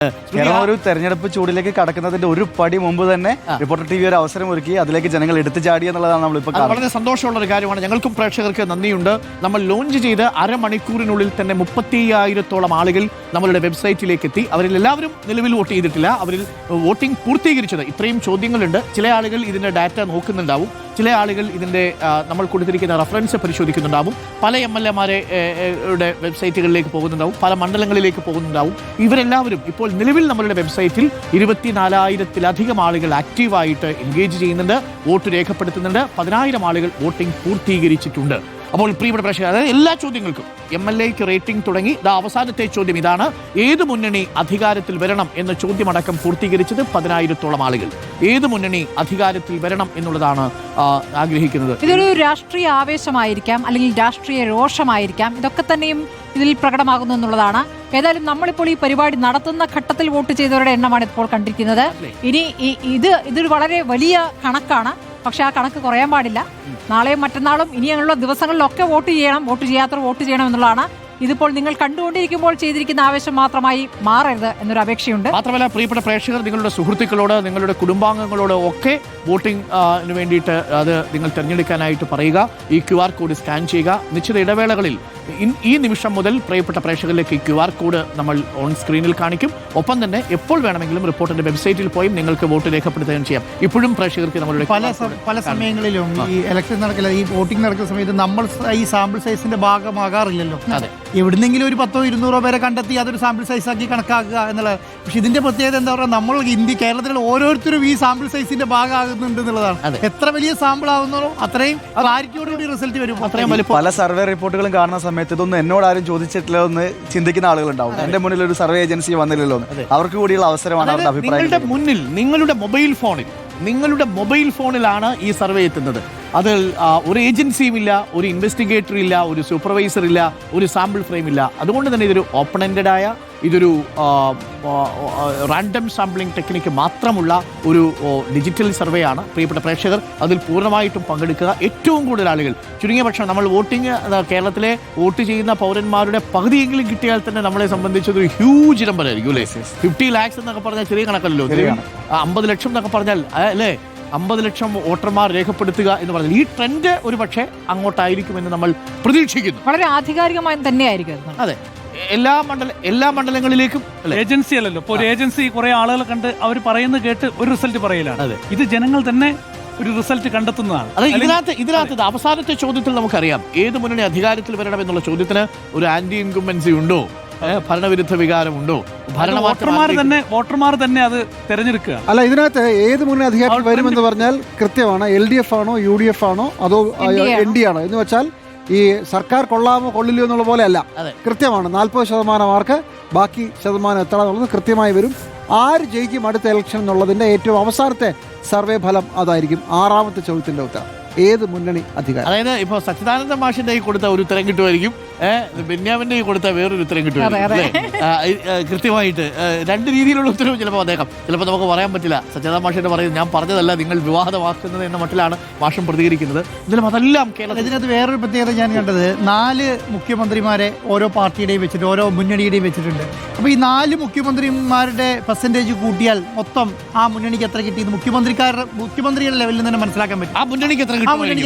കേരളം ഒരു തെരഞ്ഞെടുപ്പ് ചൂടിലേക്ക് കടക്കുന്നതിന്റെ ഒരു പടി മുമ്പ് തന്നെ റിപ്പോർട്ടർ ടി വി ഒരു അവസരം ഒരുക്കി അതിലേക്ക് ജനങ്ങൾ എടുത്തു ചാടി എന്നുള്ളതാണ് നമ്മളിപ്പോൾ വളരെ സന്തോഷമുള്ള ഒരു കാര്യമാണ്. ഞങ്ങൾക്കും പ്രേക്ഷകർക്ക് നന്ദിയുണ്ട്. നമ്മൾ ലോഞ്ച് ചെയ്ത് അരമണിക്കൂറിനുള്ളിൽ തന്നെ 35,000-ഓളം ആളുകൾ നമ്മളുടെ വെബ്സൈറ്റിലേക്ക് എത്തി. അവരിൽ എല്ലാവരും നിലവിൽ വോട്ട് ചെയ്തിട്ടില്ല. അവരിൽ വോട്ടിംഗ് പൂർത്തീകരിച്ചത് ഇത്രയും ചോദ്യങ്ങളുണ്ട്. ചില ആളുകൾ ഇതിന്റെ ഡാറ്റ നോക്കുന്നുണ്ടാവും, ചില ആളുകൾ ഇതിന്റെ നമ്മൾ കൊടുത്തിരിക്കുന്ന റഫറൻസ് പരിശോധിക്കുന്നുണ്ടാവും, പല MLA-മാരുടെ വെബ്സൈറ്റുകളിലേക്ക് പോകുന്നുണ്ടാവും, പല മണ്ഡലങ്ങളിലേക്ക് പോകുന്നുണ്ടാവും. ഇവരെല്ലാവരും ഇപ്പോൾ നിലവിൽ നമ്മളുടെ വെബ്സൈറ്റിൽ 24,000-ലധികം ആളുകൾ ആക്റ്റീവായിട്ട് എൻഗേജ് ചെയ്യുന്നുണ്ട്, വോട്ട് രേഖപ്പെടുത്തുന്നുണ്ട്. 10,000 ആളുകൾ വോട്ടിംഗ് പൂർത്തീകരിച്ചിട്ടുണ്ട്. അപ്പോൾ പ്രിയപ്പെട്ട പ്രേക്ഷകർ, അതായത് എല്ലാ ചോദ്യങ്ങൾക്കും MLA-ക്ക് റേറ്റിംഗ് തുടങ്ങി അവസാനത്തെ ചോദ്യം ഇതാണ്: ഏത് മുന്നണി അധികാരത്തിൽ വരണം എന്ന ചോദ്യമടക്കം പൂർത്തീകരിച്ചത് 10,000-ഓളം ആളുകൾ. ഏത് മുന്നണി അധികാരത്തിൽ വരണം എന്നുള്ളതാണ് ആഗ്രഹിക്കുന്നത്. ഇതൊരു രാഷ്ട്രീയ ആവേശമായിരിക്കാം, അല്ലെങ്കിൽ രാഷ്ട്രീയ രോഷമായിരിക്കാം, ഇതൊക്കെ തന്നെയും ഇതിൽ പ്രകടമാകുന്നു എന്നുള്ളതാണ്. ഏതായാലും നമ്മളിപ്പോൾ ഈ പരിപാടി നടത്തുന്ന ഘട്ടത്തിൽ വോട്ട് ചെയ്തവരുടെ എണ്ണമാണ് ഇപ്പോൾ കണ്ടിരിക്കുന്നത്. ഇനി ഇതൊരു വളരെ വലിയ കണക്കാണ്. പക്ഷെ ആ കണക്ക് കുറയാൻ പാടില്ല. നാളെയും മറ്റന്നാളും ഇനിയുള്ള ദിവസങ്ങളിലൊക്കെ വോട്ട് ചെയ്യണം. വോട്ട് ചെയ്യാത്തവർ വോട്ട് ചെയ്യണം എന്നുള്ളതാണ്. ഇതിപ്പോൾ നിങ്ങൾ കണ്ടുകൊണ്ടിരിക്കുമ്പോൾ ചെയ്തിരിക്കുന്ന ആവേശം മാത്രമായി മാറരുത് എന്നൊരു അപേക്ഷയുണ്ട്. മാത്രമല്ല പ്രിയപ്പെട്ട പ്രേക്ഷകർ, നിങ്ങളുടെ സുഹൃത്തുക്കളോട്, നിങ്ങളുടെ കുടുംബാംഗങ്ങളോട് ഒക്കെ വോട്ടിംഗ് വേണ്ടിയിട്ട് അത് നിങ്ങൾ തിരഞ്ഞെടുക്കാനായിട്ട് പറയുക. ഈ QR കോഡ് സ്കാൻ ചെയ്യുക. നിശ്ചിത ഇടവേളകളിൽ ഈ നിമിഷം മുതൽ പ്രിയപ്പെട്ട പ്രേക്ഷകരിലേക്ക് ഈ QR കോഡ് നമ്മൾ ഓൺ സ്ക്രീനിൽ കാണിക്കും. ഒപ്പം തന്നെ എപ്പോൾ വേണമെങ്കിലും റിപ്പോർട്ടിന്റെ വെബ്സൈറ്റിൽ പോയി നിങ്ങൾക്ക് വോട്ട് രേഖപ്പെടുത്തുകയും ചെയ്യാം. ഇപ്പോഴും പ്രേക്ഷകർക്ക് നമ്മളുടെ പല സമയങ്ങളിലും ഈ ഇലക്ഷൻ നടക്കില്ല, ഈ വോട്ടിംഗ് നടക്കുന്ന സമയത്ത് നമ്മൾ ഈ സാമ്പിൾ സൈസിന്റെ ഭാഗമാകാറില്ലല്ലോ. എവിടുന്നെങ്കിലും ഒരു 100-200 പേരെ കണ്ടെത്തി അതൊരു സാമ്പിൾ സൈസ് ആക്കി കണക്കാക്കുക എന്നുള്ളത്. പക്ഷെ ഇതിന്റെ പ്രത്യേകത എന്താ പറയുക, നമ്മൾ കേരളത്തിലുള്ള ഓരോരുത്തരും ഈ സാമ്പിൾ സൈസിന്റെ ഭാഗമാകുന്നുണ്ട് എന്നുള്ളതാണ്. എത്ര വലിയ സാമ്പിൾ ആകുന്നോ അത്രയും ക്ലാരിറ്റിയോടുകൂടി റിസൾട്ട് വരും. അത്രയും വലിപ്പം. പല സർവേ റിപ്പോർട്ടുകളും കാണുന്ന സമയത്ത് ഇതൊന്നും എന്നോട് ആരും ചോദിച്ചിട്ടില്ല എന്ന് ചിന്തിക്കുന്ന ആളുകളുണ്ടാവും. എന്റെ മുന്നിൽ ഒരു സർവേ ഏജൻസി വന്നില്ലല്ലോ, അവർക്ക് കൂടിയുള്ള അവസരമാണ് അവരുടെ അഭിപ്രായം. നിങ്ങളുടെ മൊബൈൽ ഫോണിലാണ് ഈ സർവേ എത്തുന്നത്. അത് ഒരു ഏജൻസിയും ഇല്ല, ഒരു ഇൻവെസ്റ്റിഗേറ്റർ ഇല്ല, ഒരു സൂപ്പർവൈസർ ഇല്ല, ഒരു സാമ്പിൾ ഫ്രെയിം ഇല്ല. അതുകൊണ്ട് തന്നെ ഇതൊരു ഓപ്പൺ എൻഡഡ് ആയ, ഇതൊരു റാൻഡം സാമ്പിളിംഗ് ടെക്നിക്ക് മാത്രമുള്ള ഒരു ഡിജിറ്റൽ സർവേ ആണ്. പ്രിയപ്പെട്ട പ്രേക്ഷകർ അതിൽ പൂർണ്ണമായിട്ടും പങ്കെടുക്കുക. ഏറ്റവും കൂടുതൽ ആളുകൾ, ചുരുങ്ങിയ പക്ഷം നമ്മൾ കേരളത്തിലെ വോട്ട് ചെയ്യുന്ന പൗരന്മാരുടെ പകുതിയെങ്കിലും കിട്ടിയാൽ തന്നെ നമ്മളെ സംബന്ധിച്ചത് ഒരു ഹ്യൂജ് നമ്പർ ആയിരിക്കും അല്ലേ. 50 lakhs എന്നൊക്കെ പറഞ്ഞാൽ ചെറിയ കണക്കല്ലോ. 50 ലക്ഷം എന്നൊക്കെ പറഞ്ഞാൽ അല്ലേ, 50 ലക്ഷം വോട്ടർമാർ രേഖപ്പെടുത്തുക എന്ന് പറഞ്ഞാൽ ഈ ട്രെൻഡ് ഒരു പക്ഷേ അങ്ങോട്ടായിരിക്കുമെന്ന് നമ്മൾ പ്രതീക്ഷിക്കുന്നു. വളരെ ആധികാരികമായി തന്നെയായിരിക്കും. അതെ, എല്ലാ മണ്ഡലങ്ങളിലേക്കും ഏജൻസി അല്ലല്ലോ. ഇപ്പോൾ ഒരു ഏജൻസി കുറെ ആളുകളെ കണ്ട് അവർ പറയുന്നത് കേട്ട് ഒരു റിസൾട്ട് പറയലാണ്. ഇത് ജനങ്ങൾ തന്നെ ഒരു റിസൾട്ട് കണ്ടെത്തുന്നതാണ്. അതെ, ഇതിനകത്ത് അവസാനത്തെ ചോദ്യത്തിൽ നമുക്കറിയാം ഏത് മുന്നണി അധികാരത്തിൽ വരണം എന്നുള്ള ചോദ്യത്തിന് ഒരു ആന്റി ഇൻകംബൻസി ഉണ്ടോ, ഭരണവിരുദ്ധ വികാരമുണ്ടോ, വോട്ടർമാർ തന്നെ അത് തെരഞ്ഞെടുക്കുക. അല്ല, ഇതിനകത്ത് ഏത് മുന്നണി അധികാരത്തിൽ വരുമെന്ന് പറഞ്ഞാൽ കൃത്യമാണ്. LDF ആണോ, UDF ആണോ, അതോ ND ആണോ എന്ന് വെച്ചാൽ ഈ സർക്കാർ കൊള്ളാമോ കൊള്ളില്ലയോ എന്നുള്ള പോലെ അല്ല. കൃത്യമാണ്. 40% മാർക്ക്, ബാക്കി ശതമാനം എത്ര എന്നുള്ളത് കൃത്യമായി വരും. ആര് ജയിക്കും അടുത്ത ഇലക്ഷൻ എന്നുള്ളതിന്റെ ഏറ്റവും അവസാനത്തെ സർവേ ഫലം അതായിരിക്കും. 6ാമത്തെ ചോദ്യത്തിന്റെ ഉത്തരം: ഏത് മുന്നണി അധികാരം. അതായത് ഇപ്പൊ സച്ചിദാനന്ദ മാഷിന്റെ കൊടുത്ത ഒരു ഉത്തരം കിട്ടുമായിരിക്കും, ബെന്യാമിന്റെ കൊടുത്ത വേറൊരു ഉത്തരം കിട്ടുമായിരിക്കും. കൃത്യമായിട്ട് രണ്ട് രീതിയിലുള്ള ഉത്തരവും ചിലപ്പോൾ നമുക്ക് പറയാൻ പറ്റില്ല. സച്ചിദാനന്ദ മാഷിന്റെ പറയുന്നത് ഞാൻ പറഞ്ഞതല്ല, നിങ്ങൾ വിവാദമാക്കുന്നത് എന്ന മട്ടിലാണ് മാഷം പ്രതികരിക്കുന്നത്. ഇതിലും അതെല്ലാം ഇതിനകത്ത് വേറൊരു പ്രത്യേകത ഞാൻ കണ്ടത്, 4 മുഖ്യമന്ത്രിമാരെ ഓരോ പാർട്ടിയുടെയും വെച്ചിട്ട്, ഓരോ മുന്നണിയുടെയും വെച്ചിട്ടുണ്ട്. അപ്പോൾ ഈ 4 മുഖ്യമന്ത്രിമാരുടെ പെർസെൻറ്റേജ് കൂട്ടിയാൽ മൊത്തം ആ മുന്നണിക്ക് എത്ര കിട്ടിയത് മുഖ്യമന്ത്രിയുടെ ലെവലിൽ തന്നെ മനസ്സിലാക്കാൻ പറ്റും. ആ മുന്നണിക്ക് എത്ര കിട്ടും,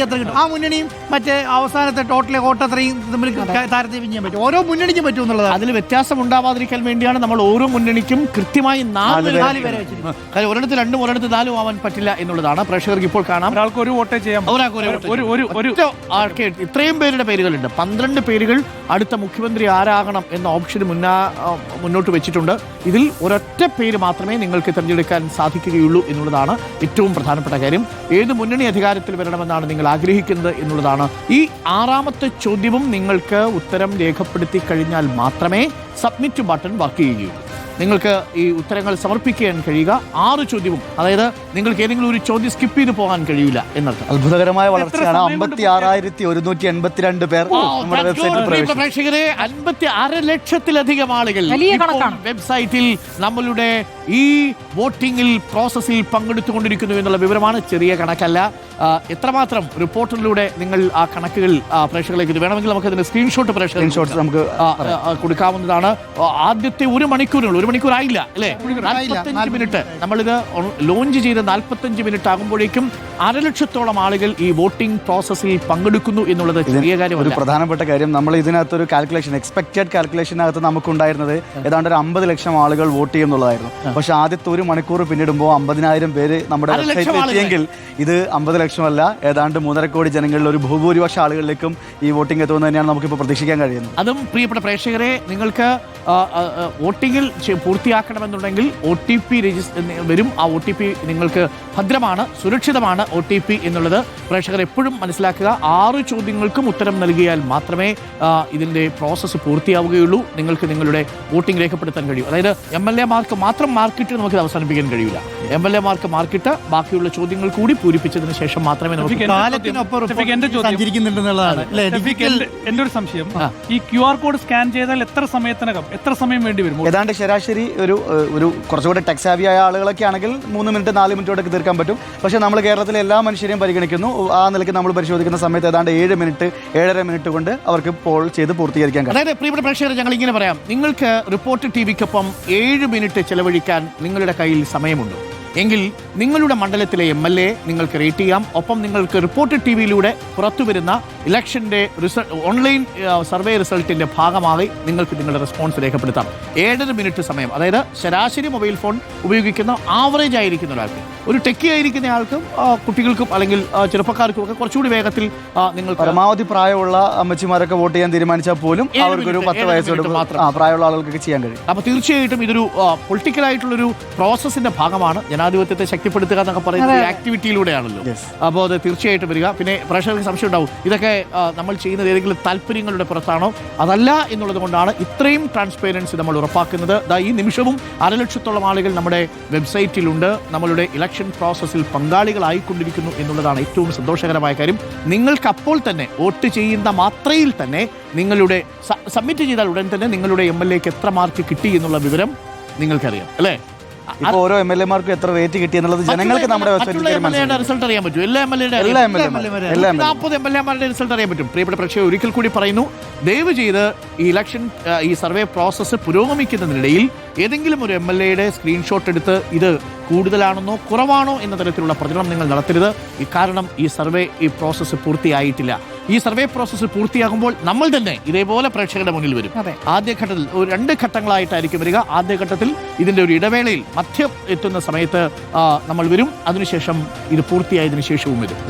ആ മുന്നണിയും മറ്റേ അവസാനത്തെ ടോട്ടൽ വോട്ട് അത്രയും തമ്മിൽ താരതമ്യം ചെയ്യാൻ പറ്റും. ഓരോ മുന്നണിക്കും പറ്റും എന്നുള്ളത്. അതിൽ വ്യത്യാസം ഉണ്ടാവാതിരിക്കാൻ വേണ്ടിയാണ് നമ്മൾ ഓരോ മുന്നണിക്കും കൃത്യമായി 4 പേരെ വെച്ചിരിക്കുന്നത്. കാര്യം ഒരിടത്ത് 2ഉം ഒരിടത്ത് 4ഉം ആവാൻ പറ്റില്ല എന്നുള്ളതാണ്. പ്രേക്ഷകർക്ക് ഇപ്പോൾ കാണാം. ഒരാൾക്ക് ഒരു വോട്ടേ ചെയ്യാം. ഇത്രയും പേരുടെ പേരുകളുണ്ട്. 12 പേരുകൾ അടുത്ത മുഖ്യമന്ത്രി ആരാകണം എന്ന ഓപ്ഷൻ മുന്നോട്ട് വെച്ചിട്ടുണ്ട്. ഇതിൽ ഒരൊറ്റ പേര് മാത്രമേ നിങ്ങൾക്ക് തിരഞ്ഞെടുക്കാൻ സാധിക്കുകയുള്ളൂ എന്നുള്ളതാണ് ഏറ്റവും പ്രധാനപ്പെട്ട കാര്യം. ഏത് മുന്നണി അധികാരത്തിൽ വരണമെന്നാണ് നിങ്ങൾ ആഗ്രഹിക്കുന്നത് എന്നുള്ളതാണ്. ഈ 6ാമത്തെ ചോദ്യവും നിങ്ങൾക്ക് ഉത്തരം രേഖപ്പെടുത്തി കഴിഞ്ഞാൽ മാത്രമേ സബ്മിറ്റ് ബട്ടൺ വർക്ക് ചെയ്യുകയുള്ളൂ. നിങ്ങൾക്ക് ഈ ഉത്തരങ്ങൾ സമർപ്പിക്കാൻ കഴിയുക. 6 ചോദ്യവും, അതായത് നിങ്ങൾക്ക് ഏതെങ്കിലും ഒരു ചോദ്യം സ്കിപ്പ് ചെയ്ത് പോകാൻ കഴിയില്ല എന്നർത്ഥം. അത്ഭുതകരമായ വളർച്ചയാണ്. 56,182 പേർ നമ്മുടെ വെബ്സൈറ്റിൽ. പ്രേക്ഷകരെ, 56 ലക്ഷത്തിലധികം ആളുകൾ വെബ്സൈറ്റിൽ നമ്മളുടെ ഈ വോട്ടിംഗിൽ പ്രോസസ്സിൽ പങ്കെടുത്തുകൊണ്ടിരിക്കുന്നു എന്നുള്ള വിവരമാണ്. ചെറിയ കണക്കല്ല. എത്രമാത്രം റിപ്പോർട്ടിലൂടെ നിങ്ങൾ ആ കണക്കുകൾ പ്രേക്ഷകരിലേക്ക് വേണമെങ്കിൽ നമുക്ക് അതിന്റെ സ്ക്രീൻഷോട്ട് നമുക്ക് കൊടുക്കാവുന്നതാണ്. ആദ്യത്തെ 1 മണിക്കൂറിനുള്ളിൽ 1 മണിക്കൂർ ആയില്ല അല്ലേ? 45 മിനിറ്റ് നമ്മളിത് ലോഞ്ച് ചെയ്ത് 45 മിനിറ്റ് ആകുമ്പോഴേക്കും 1,00,000-ഓളം ആളുകൾ ഈ വോട്ടിംഗ് പ്രോസസ്സിൽ പങ്കെടുക്കുന്നു എന്നുള്ളത് ചെറിയ ഒരു കാര്യമല്ല. പ്രധാനപ്പെട്ട കാര്യം, നമ്മൾ ഇതിനകത്തൊരു കാൽക്കുലേഷൻ, എക്സ്പെക്റ്റഡ് കാൽക്കുലേഷനകത്ത് നമുക്കുണ്ടായിരുന്നത് ഏതാണ്ട് ഒരു 50 ലക്ഷം ആളുകൾ വോട്ട് ചെയ്യുന്നുള്ളതായിരുന്നു. പക്ഷെ ആദ്യത്തെ 1 മണിക്കൂർ പിന്നിടുമ്പോൾ 50,000 പേര് നമ്മുടെ 1,00,000 വെബ്സൈറ്റിൽ എത്തിയെങ്കിൽ ഇത് 50 ലക്ഷമല്ല, ഏതാണ്ട് 3.5 കോടി ജനങ്ങളിൽ ഒരു ബഹുഭൂരിപക്ഷ ആളുകളിലേക്കും ഈ വോട്ടിംഗ് എത്തുമെന്ന് തന്നെയാണ് നമുക്കിപ്പോൾ പ്രതീക്ഷിക്കാൻ കഴിയുന്നത്. അതും പ്രിയപ്പെട്ട പ്രേക്ഷകരെ, നിങ്ങൾക്ക് വോട്ടിങ്ങിൽ പൂർത്തിയാക്കണമെന്നുണ്ടെങ്കിൽ OTP വരും. ആ OTP നിങ്ങൾക്ക് ഭദ്രമാണ്, സുരക്ഷിതമാണ് OTP എന്നുള്ളത് പ്രേക്ഷകർ എപ്പോഴും മനസ്സിലാക്കുക. 6 ചോദ്യങ്ങൾക്കും ഉത്തരം നൽകിയാൽ മാത്രമേ ഇതിൻ്റെ പ്രോസസ്സ് പൂർത്തിയാവുകയുള്ളൂ. നിങ്ങൾക്ക് നിങ്ങളുടെ വോട്ടിംഗ് രേഖപ്പെടുത്താൻ കഴിയും. അതായത് MLA മാർക്ക് മാത്രം മാർക്കിട്ട് നമുക്കിത് അവസാനിപ്പിക്കാൻ കഴിയില്ല. MLA മാർക്ക് മാർക്കിട്ട് ബാക്കിയുള്ള ചോദ്യങ്ങൾ കൂടി പൂരിപ്പിച്ചതിന് ശേഷം മാത്രമേ നമുക്ക് എന്റെ ഒരു സംശയം, ഈ QR കോഡ് സ്കാൻ ചെയ്താൽ എത്ര സമയം വേണ്ടി വരും? ഏതാണ്ട് ശരാശരി ഒരു കുറച്ചുകൂടെ ടെക്സാവിയായ ആളുകളൊക്കെ ആണെങ്കിൽ 3 മിനിറ്റ് 4 മിനിറ്റോടൊക്കെ തീർക്കാൻ പറ്റും. പക്ഷേ നമ്മൾ കേരളത്തിലെ എല്ലാ മനുഷ്യരെയും പരിഗണിക്കുന്നു. ആ നിലയ്ക്ക് നമ്മൾ പരിശോധിക്കുന്ന സമയത്ത് ഏതാണ്ട് 7 മിനിറ്റ് 7.5 മിനിറ്റ് കൊണ്ട് അവർക്ക് പോൾ ചെയ്ത് പൂർത്തീകരിക്കാൻ കഴിയും. അതായത് പ്രിയപ്പെട്ട പ്രേക്ഷകരെ, ഞങ്ങൾ ഇങ്ങനെ പറയാം, നിങ്ങൾക്ക് റിപ്പോർട്ടർ TVക്കൊപ്പം 7 മിനിറ്റ് ചെലവഴിക്കാൻ നിങ്ങളുടെ കയ്യിൽ സമയമുണ്ട് എങ്കിൽ നിങ്ങളുടെ മണ്ഡലത്തിലെ MLA നിങ്ങൾക്ക് റേറ്റ് ചെയ്യാം. ഒപ്പം നിങ്ങൾക്ക് റിപ്പോർട്ടർ TVയിലൂടെ പുറത്തുവരുന്ന ഇലക്ഷൻ്റെ ഓൺലൈൻ സർവേ റിസൾട്ടിൻ്റെ ഭാഗമായി നിങ്ങൾക്ക് നിങ്ങളുടെ റെസ്പോൺസ് രേഖപ്പെടുത്താം. 7.5 മിനിറ്റ് സമയം, അതായത് ശരാശരി മൊബൈൽ ഫോൺ ഉപയോഗിക്കുന്ന ആവറേജ് ആയിരിക്കുന്ന ഒരാൾക്ക്, ഒരു ടെക്കി ആയിരിക്കുന്ന ആൾക്കും കുട്ടികൾക്കും അല്ലെങ്കിൽ ചെറുപ്പക്കാർക്കും ഒക്കെ കുറച്ചുകൂടി വേഗത്തിൽ നിങ്ങൾ പരമാവധി പ്രായമുള്ള അമ്മച്ചിമാരൊക്കെ വോട്ട് ചെയ്യാൻ തീരുമാനിച്ചാൽ പോലും അവർക്കൊരു 10 വയസ്സോട് പ്രായമുള്ള ആളുകൾക്കൊക്കെ ചെയ്യാൻ കഴിയും. അപ്പോൾ തീർച്ചയായിട്ടും ഇതൊരു പൊളിറ്റിക്കലായിട്ടുള്ളൊരു പ്രോസസ്സിന്റെ ഭാഗമാണ്. ജനാധിപത്യത്തെ ശക്തിപ്പെടുത്തുക എന്നൊക്കെ പറയുന്നത് ആക്ടിവിറ്റിയിലൂടെയാണല്ലോ. അപ്പോൾ അത് തീർച്ചയായിട്ടും വരിക. പിന്നെ പ്രേക്ഷകർക്ക് സംശയം ഉണ്ടാവും, ഇതൊക്കെ നമ്മൾ ചെയ്യുന്നത് ഏതെങ്കിലും താല്പര്യങ്ങളുടെ പുറത്താണോ? അതല്ല എന്നുള്ളത് കൊണ്ടാണ് ഇത്രയും ട്രാൻസ്പെറൻസി നമ്മൾ ഉറപ്പാക്കുന്നത്. ഈ നിമിഷവും 1,00,000-ഓളം ആളുകൾ നമ്മുടെ വെബ്സൈറ്റിലുണ്ട്, നമ്മളുടെ ഇലക്ഷൻ പ്രോസസ്സിൽ പങ്കാളികളായിക്കൊണ്ടിരിക്കുന്നു എന്നുള്ളതാണ് ഏറ്റവും സന്തോഷകരമായ കാര്യം. നിങ്ങൾക്ക് അപ്പോൾ തന്നെ വോട്ട് ചെയ്യുന്ന മാത്രയിൽ തന്നെ നിങ്ങളുടെ സബ്മിറ്റ് ചെയ്താൽ ഉടൻ തന്നെ നിങ്ങളുടെ MLAക്ക് എത്ര മാർക്ക് കിട്ടി എന്നുള്ള വിവരം നിങ്ങൾക്കറിയാം അല്ലേ? ഇപ്പോൾ ഓരോ MLA മാർക്കും എത്ര റേറ്റ് കിട്ടി എന്നുള്ളത് ജനങ്ങൾക്ക് നമ്മുടെ റിസൾട്ട് അറിയാൻ പറ്റും. എല്ലാ 40 MLA-മാരുടെ റിസൾട്ട് അറിയാൻ പറ്റും. പ്രിയപ്പെട്ട പ്രേക്ഷകർ, ഒരിക്കൽ കൂടി പറയുന്നു, ദയവ് ചെയ്ത് ഈ ഇലക്ഷൻ ഈ സർവേ പ്രോസസ്സ് പുരോഗമിക്കുന്നതിനിടയിൽ ഏതെങ്കിലും ഒരു MLA-യുടെ സ്ക്രീൻഷോട്ട് എടുത്ത് ഇത് കൂടുതലാണെന്നോ കുറവാണോ എന്ന തരത്തിലുള്ള പ്രചരണം നിങ്ങൾ നടത്തരുത്. കാരണം ഈ പ്രോസസ്സ് പൂർത്തിയായിട്ടില്ല. ഈ സർവേ പ്രോസസ്സ് പൂർത്തിയാകുമ്പോൾ നമ്മൾ തന്നെ ഇതേപോലെ പ്രേക്ഷകരുടെ മുന്നിൽ വരും. ആദ്യഘട്ടത്തിൽ 2 ഘട്ടങ്ങളായിട്ടായിരിക്കും വരിക. ആദ്യഘട്ടത്തിൽ ഇതിൻ്റെ ഒരു ഇടവേളയിൽ മധ്യം എത്തുന്ന സമയത്ത് നമ്മൾ വരും. അതിനുശേഷം ഇത് പൂർത്തിയായതിനു ശേഷവും വരും.